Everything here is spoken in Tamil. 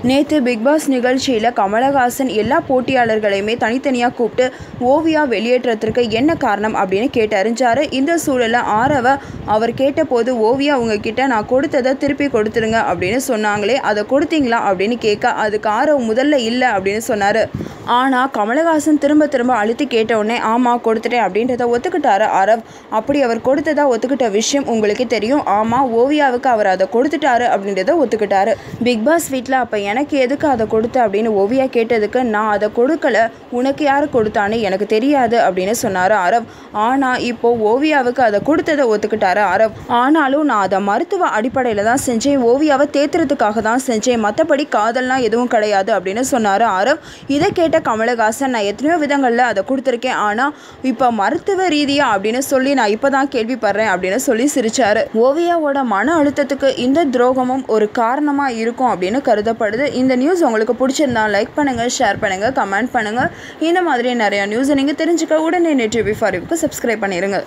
நேற்று பிக் பாஸ் நிகழ்ச்சியில் கமலஹாசன் எல்லா போட்டியாளர்களையுமே தனித்தனியாக கூப்பிட்டு ஓவியா வெளியேற்றத்திற்கு என்ன காரணம் அப்படின்னு கேட்டு அறிஞ்சார். இந்த சூழலில் ஆரவ அவர் கேட்டபோது ஓவியா உங்ககிட்ட நான் கொடுத்ததை திருப்பி கொடுத்துருங்க அப்படின்னு சொன்னாங்களே, அதை கொடுத்தீங்களா அப்படின்னு கேட்க அதுக்கு ஆரவ் முதல்ல இல்லை அப்படின்னு சொன்னார். ஆனால் கமலஹாசன் திரும்ப திரும்ப அழுத்தி கேட்டவுடனே ஆமாம் கொடுத்துட்டேன் அப்படின்றத ஒத்துக்கிட்டாரு ஆரவ். அப்படி அவர் கொடுத்ததா ஒத்துக்கிட்ட விஷயம் உங்களுக்கு தெரியும். ஆமாம், ஓவியாவுக்கு அவர் அதை கொடுத்துட்டாரு அப்படின்றத ஒத்துக்கிட்டாரு. பிக் பாஸ் வீட்டில் அப்போ எனக்கு எதுக்கு அதை கொடுத்த அப்படின்னு ஓவியா கேட்டதுக்கு நான் அதை கொடுக்கல, உனக்கு யார் கொடுத்தான்னு எனக்கு தெரியாது அப்படின்னு சொன்னார் ஆரவ். ஆனால் இப்போது ஓவியாவுக்கு அதை கொடுத்ததை ஒத்துக்கிட்டாரு ஆரவ். ஆனாலும் நான் அதை மருத்துவ அடிப்படையில் தான் செஞ்சேன், ஓவியாவை தேத்துறதுக்காக தான் செஞ்சேன், மற்றபடி காதல்லாம் எதுவும் கிடையாது அப்படின்னு சொன்னார் ஆரவ். இதை கேட்ட கமலஹாசன் நான் எத்தனையோ விதங்களில் அதை கொடுத்துருக்கேன், ஆனால் இப்போ மருத்துவ ரீதியாக அப்படின்னு சொல்லி நான் இப்போ தான் கேள்விப்படுறேன் அப்படின்னு சொல்லி சிரிச்சாரு. ஓவியாவோட மன அழுத்தத்துக்கு இந்த துரோகமும் ஒரு காரணமாக இருக்கும் அப்படின்னு கருதப்படுது. இந்த நியூஸ் உங்களுக்கு பிடிச்சிருந்தா லைக் பண்ணுங்கள், ஷேர் பண்ணுங்கள், கமெண்ட் பண்ணுங்கள். இந்த மாதிரி நிறையா நியூஸை நீங்கள் தெரிஞ்சுக்க உடனே NET TV4 சப்ஸ்கிரைப் பண்ணிடுங்க.